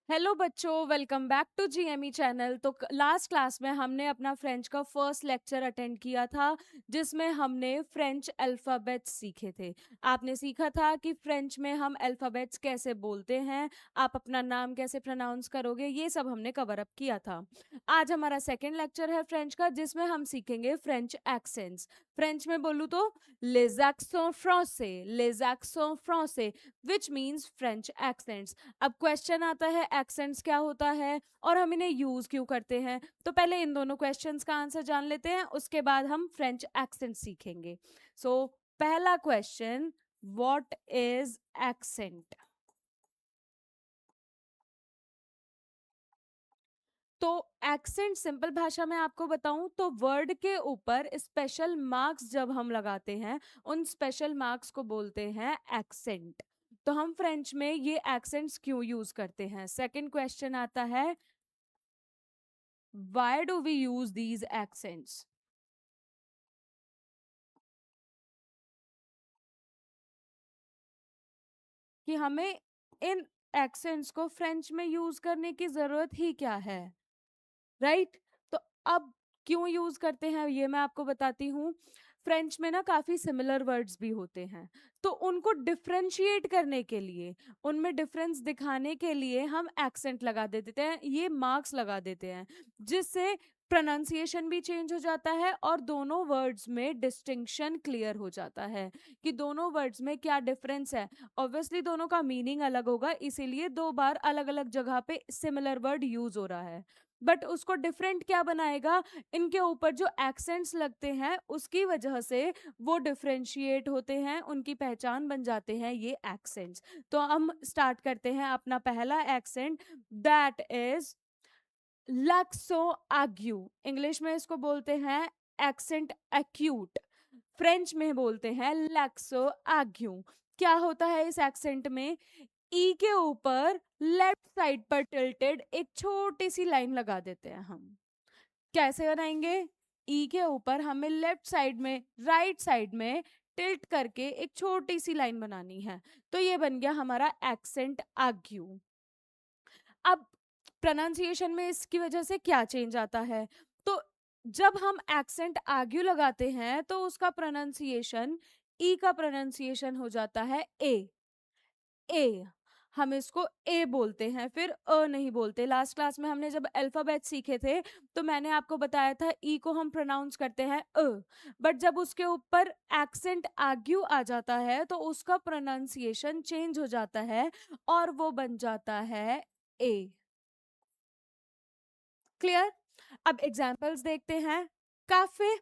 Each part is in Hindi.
हेलो बच्चों, welcome back to GME channel. तो लास्ट क्लास में हमने अपना फ्रेंच का फर्स्ट लेक्चर अटेंड किया था, जिसमें हमने फ्रेंच अल्फ़ाबेट्स सीखे थे। आपने सीखा था कि फ्रेंच में हम अल्फ़ाबेट्स कैसे बोलते हैं, आप अपना नाम कैसे प्रोनाउंस करोगे, ये सब हमने कवर अप किया था। आज हमारा सेकेंड लेक्चर है फ्रेंच का, जिसमें हम सीखेंगे फ्रेंच एक्सेंट्स। फ्रेंच में बोलूँ तो les accents français, les accents français, which means French accents। अब क्वेश्चन आता है एक्सेंट्स क्या होता है और हम इन्हें यूज क्यों करते हैं। तो पहले इन दोनों क्वेश्चंस का आंसर जान लेते हैं, उसके बाद हम फ्रेंच एक्सेंट सीखेंगे। पहला क्वेश्चन, व्हाट इज एक्सेंट? तो एक्सेंट सिंपल भाषा में आपको बताऊं तो वर्ड के ऊपर स्पेशल मार्क्स जब हम लगाते हैं, उन स्पेशल मार्क्स को बोलते हैं एक्सेंट। तो हम फ्रेंच में ये एक्सेंट्स क्यों यूज करते हैं? सेकंड क्वेश्चन आता है, why do we use these accents? कि हमें इन एक्सेंट्स को फ्रेंच में यूज करने की जरूरत ही क्या है, राइट? तो अब क्यों यूज करते हैं ये मैं आपको बताती हूँ। फ्रेंच में ना काफी सिमिलर वर्ड्स भी होते हैं, तो उनको डिफरेंशिएट करने के लिए, उनमें डिफरेंस दिखाने के लिए हम एक्सेंट लगा देते हैं, ये मार्क्स लगा देते हैं, जिससे प्रोनाउंसिएशन भी चेंज हो जाता है और दोनों वर्ड्स में डिस्टिंक्शन क्लियर हो जाता है कि दोनों वर्ड्स में क्या डिफरेंस है। ऑब्वियसली दोनों का मीनिंग अलग होगा, इसीलिए दो बार अलग अलग जगह पे सिमिलर वर्ड यूज हो रहा है, बट उसको डिफरेंट क्या बनाएगा? इनके ऊपर जो एक्सेंट्स लगते हैं उसकी वजह से वो डिफरेंशिएट होते हैं, उनकी पहचान बन जाते हैं ये एक्सेंट्स। तो हम स्टार्ट करते हैं अपना पहला एक्सेंट, दैट इज लैक्सो आग्यू। इंग्लिश में इसको बोलते हैं एक्सेंट एक्यूट, फ्रेंच में बोलते हैं लैक्सो आग्यू। क्या होता है इस एक्सेंट में? ई के ऊपर लेफ्ट साइड पर टिल्टेड एक छोटी सी लाइन लगा देते हैं हम। कैसे बनाएंगे? ई के ऊपर हमें लेफ्ट साइड में, राइट साइड में टिल्ट करके एक छोटी सी लाइन बनानी है। तो ये बन गया हमारा एक्सेंट आग्यू। अब प्रोनाउंसिएशन में इसकी वजह से क्या चेंज आता है? तो जब हम एक्सेंट आग्यू लगाते हैं तो उसका प्रोनाउंसिएशन, ई का प्रोनाउंसिएशन हो जाता है ए। ए, हम इसको ए बोलते हैं, फिर अ नहीं बोलते। लास्ट क्लास में हमने जब अल्फाबेट सीखे थे तो मैंने आपको बताया था ई को हम प्रोनाउंस करते हैं अ, बट जब उसके ऊपर एक्सेंट आग्यू आ जाता है तो उसका प्रोनाउंसिएशन चेंज हो जाता है और वो बन जाता है ए। क्लियर? अब एग्जाम्पल्स देखते हैं। काफे,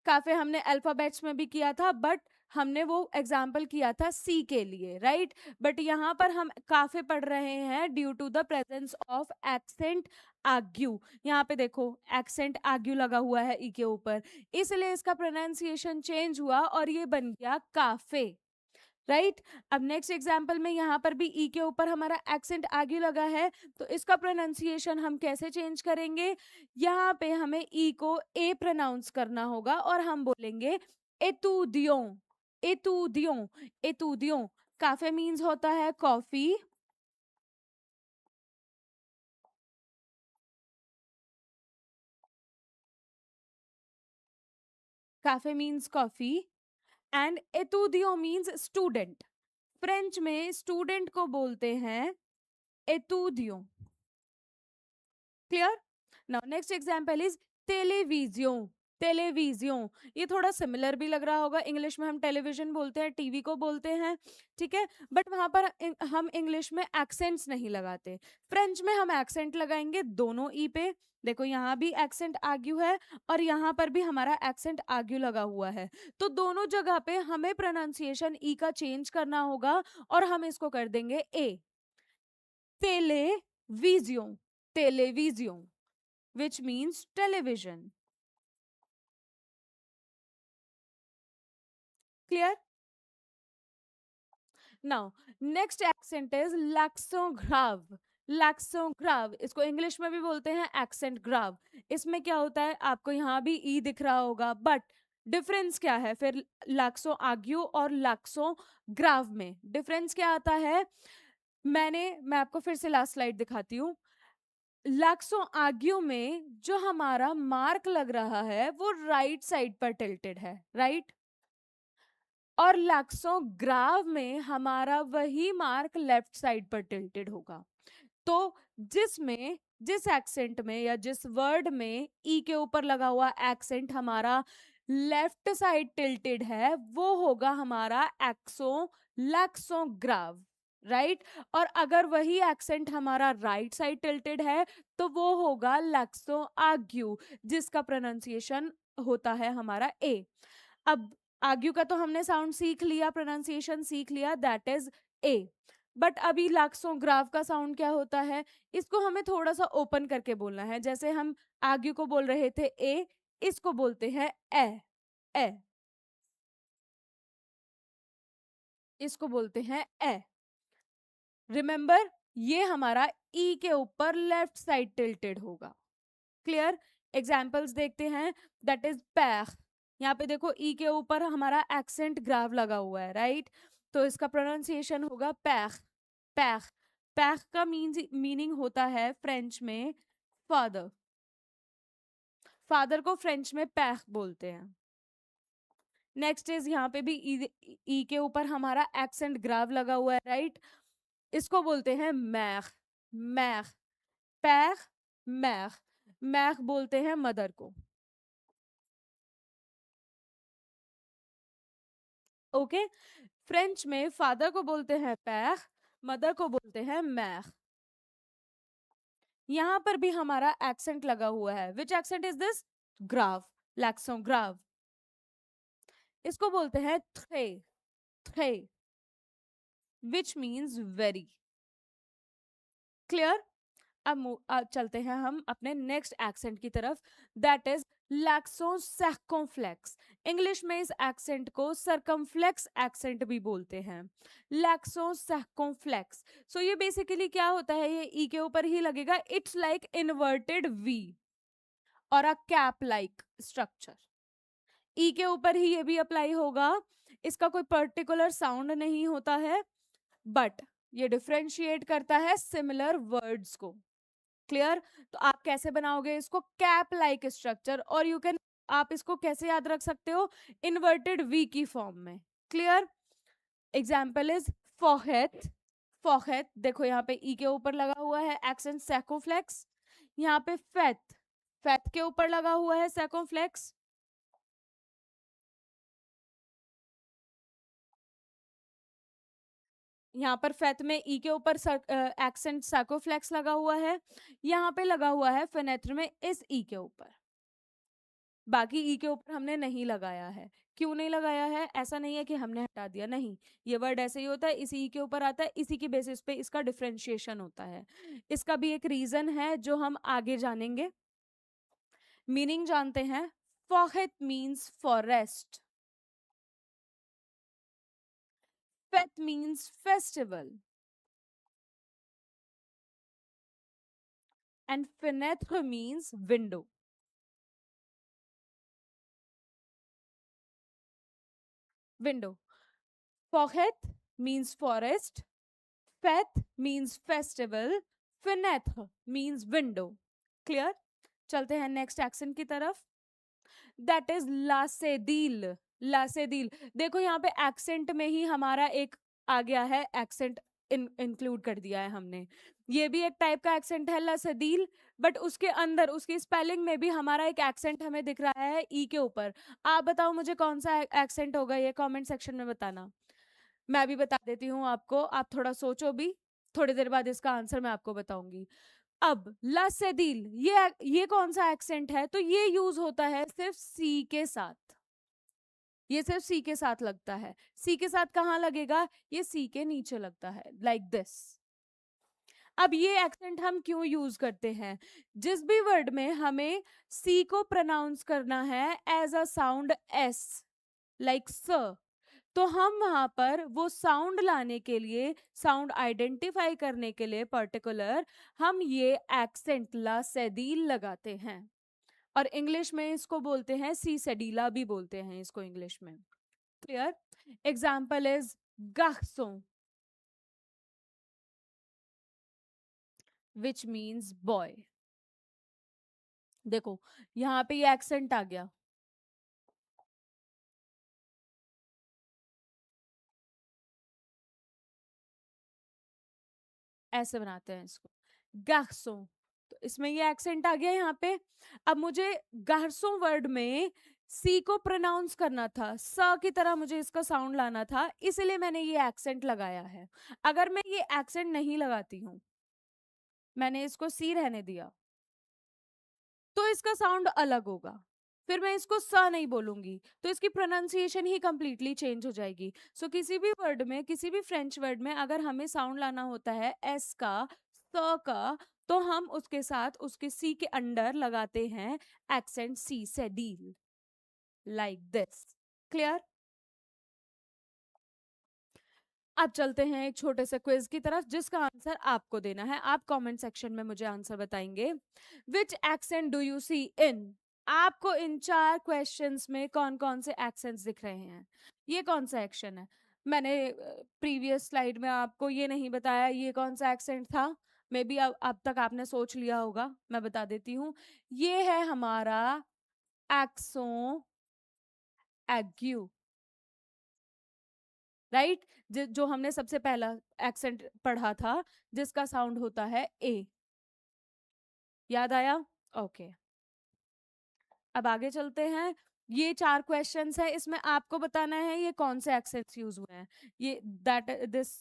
काफे हमने अल्फाबेट्स में भी किया था, बट हमने वो एग्जाम्पल किया था सी के लिए, राइट? बट यहाँ पर हम काफे पढ़ रहे हैं due to the presence of accent आग्यू। यहाँ पे देखो एक्सेंट आग्यू लगा हुआ है ई के ऊपर, इसलिए इसका प्रोनाउंसिएशन चेंज हुआ और ये बन गया काफे, राइट? अब नेक्स्ट एग्जाम्पल में यहाँ पर भी ई के ऊपर हमारा एक्सेंट आगे लगा है, तो इसका प्रोनाउंसिएशन हम कैसे चेंज करेंगे? यहाँ पे हमें ई को ए प्रोनाउंस करना होगा और हम बोलेंगे एतुदियों, एतुदियों, एतुदियों। काफे मीन्स होता है कॉफी, काफे मीन्स कॉफी, एंड एतुदियों मीन्स स्टूडेंट। फ्रेंच में स्टूडेंट को बोलते हैं एतुदियों। Clear? Now next example is टेलीविजियों, टेलीविजियों। ये थोड़ा सिमिलर भी लग रहा होगा, इंग्लिश में हम टेलीविजन बोलते हैं, टीवी को बोलते हैं, ठीक है? बट वहां पर हम इंग्लिश में एक्सेंट्स नहीं लगाते। फ्रेंच में हम एक्सेंट लगाएंगे दोनों ई पे। देखो यहाँ भी एक्सेंट आग्यू है और यहाँ पर भी हमारा एक्सेंट आग्यू लगा हुआ है, तो दोनों जगह पे हमें प्रोनाउंसिएशन ई का चेंज करना होगा और हम इसको कर देंगे ए। टेलीविजियों, टेलीविजियों, which means television. Clear? Now, next accent is l'accent grave. l'accent grave, इसको इंग्लिश में भी बोलते हैं एक्सेंट ग्राव। इसमें क्या होता है? आपको यहाँ भी ई दिख रहा होगा, बट डिफरेंस क्या है फिर लैक्सो आग्यू और लैक्सो ग्राव में? डिफरेंस क्या आता है? मैं आपको फिर से लास्ट स्लाइड दिखाती हूँ। लैक्सो आर्ग्यू में जो हमारा मार्क लग रहा है वो राइट साइड पर टिल्टेड है, राइट। और लैक्सोग्राफ में हमारा वही मार्क लेफ्ट साइड पर टिल्टेड होगा। तो जिस एक्सेंट में या जिस वर्ड में ई के ऊपर लगा हुआ एक्सेंट हमारा लेफ्ट साइड टिल्टेड है वो होगा हमारा एक्सो लैक्सोग्राफ, राइट। और अगर वही एक्सेंट हमारा राइट साइड टिल्टेड है तो वो होगा लैक्सो आर्ग्यू, जिसका प्रोनाउंसिएशन होता है हमारा ए। अब आर्ग्यू का तो हमने साउंड सीख लिया, प्रोनाउंसिएशन सीख लिया, दैट इज ए। बट अभी लैक्सोग्राफ का साउंड क्या होता है, इसको हमें थोड़ा सा ओपन करके बोलना है। जैसे हम आर्ग्यू को बोल रहे थे ए, इसको बोलते हैं ए, ए, इसको बोलते हैं ए। रिमेंबर, ये हमारा ई के ऊपर लेफ्ट साइड टिल्टेड होगा। क्लियर। एग्जाम्पल्स देखते हैं, दैट इज पैख। यहाँ पे देखो ई के ऊपर हमारा एक्सेंट ग्राफ लगा हुआ है, राइट। तो इसका प्रोनाउंसिएशन होगा पैख, पैख। पैख का मीनिंग होता है फ्रेंच में फादर। फादर को फ्रेंच में पैख बोलते हैं। नेक्स्ट इज, यहाँ पे भी ई के ऊपर हमारा एक्सेंट ग्राफ लगा हुआ है, राइट। इसको बोलते हैं मैख, मैख, पैख, मैख। मैख बोलते हैं मदर को। ओके। फ्रेंच में फादर को बोलते हैं पैख, मदर को बोलते हैं मैख। यहां पर भी हमारा एक्सेंट लगा हुआ है। विच एक्सेंट इज दिस? ग्राफ, लैक्सोग्राफ। इसको बोलते हैं थे, थे, विच मीन्स वेरी। क्लियर। अब चलते हैं हम अपने नेक्स्ट एक्सेंट की तरफ, दैट इज लैक्सो सर्कमफ्लेक्स। इंग्लिश में इस एक्सेंट को सर्कमफ्लेक्स एक्सेंट भी बोलते हैं, लैक्सो सर्कमफ्लेक्स। सो ये बेसिकली क्या होता है, ये ई के ऊपर ही लगेगा। इट्स लाइक इन्वर्टेड वी और अ कैप लाइक स्ट्रक्चर। ई के ऊपर ही ये भी अप्लाई होगा। इसका कोई पर्टिकुलर साउंड नहीं होता है, बट ये डिफ्रेंशिएट करता है सिमिलर वर्ड्स को। क्लियर। तो आप कैसे बनाओगे इसको? Cap like structure. और यू कैन, आप इसको कैसे याद रख सकते हो? इन्वर्टेड वी की फॉर्म में। क्लियर। एग्जाम्पल इज फोहेट, फोहेट। देखो यहाँ पे ई के ऊपर लगा हुआ है एक्सेंट सैकोफ्लेक्स। यहाँ पे फेथ, फेथ के ऊपर लगा हुआ है सैकोफ्लेक्स। यहाँ पर फेथ में ई के ऊपर एक्सेंट सैकोफ्लेक्स लगा हुआ है। यहाँ पे लगा हुआ है फेनेथ्र में इस ई के ऊपर। बाकी ई के ऊपर हमने नहीं लगाया है। क्यों नहीं लगाया है? ऐसा नहीं है कि हमने हटा दिया, नहीं। ये वर्ड ऐसे ही होता है, इसी ई के ऊपर आता है, इसी की बेसिस पे इसका डिफरेंशिएशन होता है। इसका भी एक रीजन है जो हम आगे जानेंगे। मीनिंग जानते हैं। फॉहेट मीन्स फॉरेस्ट, फेथ मीन्स फेस्टिवल, एंड फेनेथ्र मीन्स विंडो। विंडो। फॉहेट मीन्स फॉरेस्ट, फेथ मीन्स फेस्टिवल, फिनेथ मीन्स विंडो। क्लियर। चलते हैं नेक्स्ट एक्शन की तरफ, दैट इज लासेदील। लासेदील। देखो यहाँ पे एक्सेंट में ही हमारा एक आ गया है, एक्सेंट इंक्लूड कर दिया है हमने। ये भी एक टाइप का एक्सेंट है लासेदील, बट उसके अंदर उसकी स्पेलिंग में भी हमारा एक एक्सेंट हमें दिख रहा है ई के ऊपर। आप बताओ मुझे कौन सा एक्सेंट होगा, ये कमेंट सेक्शन में बताना। मैं भी बता देती हूँ आपको, आप थोड़ा सोचो भी। थोड़ी देर बाद इसका आंसर मैं आपको बताऊंगी। अब लसेदिल, ये कौन सा एक्सेंट है? तो ये यूज होता है सिर्फ सी के साथ। ये सिर्फ सी के साथ लगता है। सी के साथ कहाँ लगेगा? ये सी के नीचे लगता है, लाइक दिस। अब ये एक्सेंट हम क्यों यूज करते हैं? जिस भी वर्ड में हमें सी को प्रोनाउंस करना है as a sound S, like स, तो हम वहां पर वो साउंड लाने के लिए, साउंड आइडेंटिफाई करने के लिए पर्टिकुलर, हम ये एक्सेंट ला सेडील लगाते हैं। और इंग्लिश में इसको बोलते हैं सी सेडीला भी बोलते हैं इसको इंग्लिश में। क्लियर। एग्जाम्पल इज गार्सों, विच मीन्स बॉय। देखो यहाँ पे ये एक्सेंट आ गया, ऐसे बनाते हैं इसको, गार्सों। तो इसमें ये एक्सेंट आ गया यहाँ पे। अब मुझे गार्सों वर्ड में सी को प्रोनाउंस करना था, स की तरह मुझे इसका साउंड लाना था, इसलिए मैंने ये एक्सेंट लगाया है। अगर मैं ये एक्सेंट नहीं लगाती हूँ, मैंने इसको सी रहने दिया, तो इसका साउंड अलग होगा। फिर मैं इसको स नहीं बोलूंगी, तो इसकी प्रोनाउंसिएशन ही कंप्लीटली चेंज हो जाएगी। सो किसी भी वर्ड में, किसी भी फ्रेंच वर्ड में अगर हमें साउंड लाना होता है एस का, स का, तो हम उसके साथ उसके सी के अंडर लगाते हैं एक्सेंट सी से डील, लाइक दिस। क्लियर? अब चलते हैं एक छोटे से क्विज की तरफ, जिसका आंसर आपको देना है। आप कमेंट सेक्शन में मुझे आंसर बताएंगे। विच एक्सेंट डू यू सी इन? आपको इन 4 क्वेश्चंस में कौन कौन से एक्सेंट्स दिख रहे हैं? ये कौन सा एक्शन है? मैंने प्रीवियस स्लाइड में आपको ये नहीं बताया ये कौन सा एक्सेंट था। मे बी अब तक आपने सोच लिया होगा, मैं बता देती हूँ। ये है हमारा एक्सों एग्यू, राइट? जो हमने सबसे पहला एक्सेंट पढ़ा था, जिसका साउंड होता है ए। याद आया? ओके। अब आगे चलते हैं। ये 4 क्वेश्चंस है, इसमें आपको बताना है ये कौन से एक्सेंट्स यूज हुए हैं। ये दैट दिस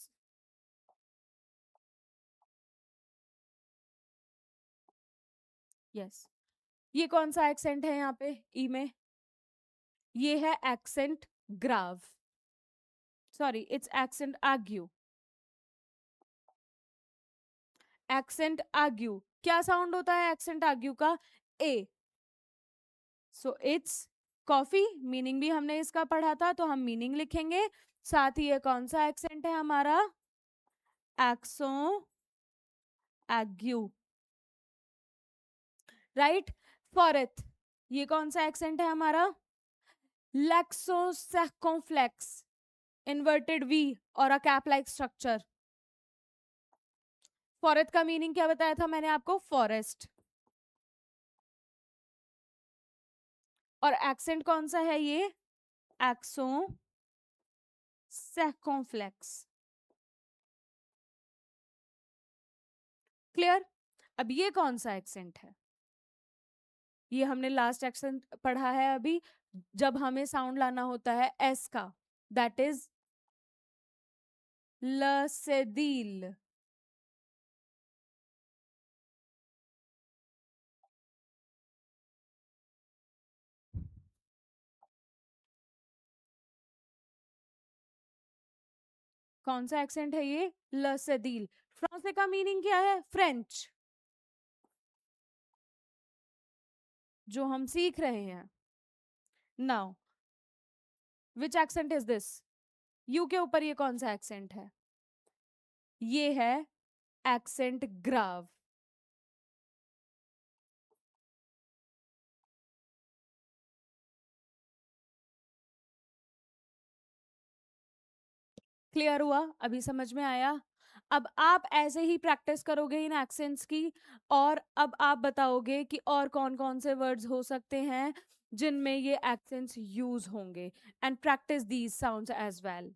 यस, ये कौन सा एक्सेंट है यहाँ पे ई में? ये है एक्सेंट ग्राव, सॉरी इट्स एक्सेंट आग्यू। एक्सेंट आग्यू क्या साउंड होता है एक्सेंट आग्यू का? A. So it's coffee, meaning भी हमने इसका पढ़ा था, तो हम मीनिंग लिखेंगे। साथ ही ये कौन सा एक्सेंट है हमारा? एक्सों एग्यू, राइट? फॉरेथ, ये कौन सा एक्सेंट है हमारा? लेक्सो सेकोफ्लेक्स, इन्वर्टेड वी और अ कैप लाइक स्ट्रक्चर। फॉरेथ का मीनिंग क्या बताया था मैंने आपको? फॉरेस्ट। और एक्सेंट कौन सा है ये? एक्सों सेकोफ्लेक्स। क्लियर? अब ये कौन सा एक्सेंट है? ये हमने लास्ट एक्सेंट पढ़ा है अभी, जब हमें साउंड लाना होता है एस का, दैट इज लसेदील। कौन सा एक्सेंट है ये? लसेदील। फ्रांसे का मीनिंग क्या है? फ्रेंच, जो हम सीख रहे हैं। Now which accent is this? You के ऊपर ये कौन सा एक्सेंट है? ये है एक्सेंट ग्राव। क्लियर हुआ? अभी समझ में आया? अब आप ऐसे ही प्रैक्टिस करोगे इन एक्सेंट्स की, और अब आप बताओगे कि और कौन कौन से वर्ड्स हो सकते हैं जिनमें ये एक्सेंट्स यूज होंगे, and practice these sounds as well.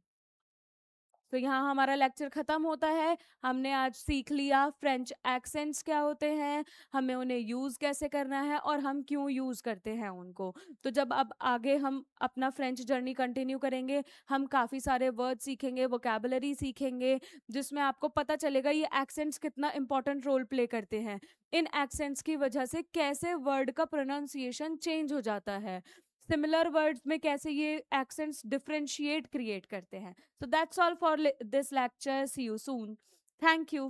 तो यहाँ हमारा लेक्चर खत्म होता है। हमने आज सीख लिया फ्रेंच एक्सेंट्स क्या होते हैं, हमें उन्हें यूज कैसे करना है, और हम क्यों यूज करते हैं उनको। तो जब अब आगे हम अपना फ्रेंच जर्नी कंटिन्यू करेंगे, हम काफी सारे वर्ड सीखेंगे, वोकैबुलरी सीखेंगे, जिसमें आपको पता चलेगा ये एक्सेंट्स कितना इंपॉर्टेंट रोल प्ले करते हैं। इन एक्सेंट्स की वजह से कैसे वर्ड का प्रोनाउंसिएशन चेंज हो जाता है, सिमिलर वर्ड्स में कैसे ये एक्सेंट्स डिफरेंशिएट क्रिएट करते हैं। So that's all for this lecture. See you soon. Thank you.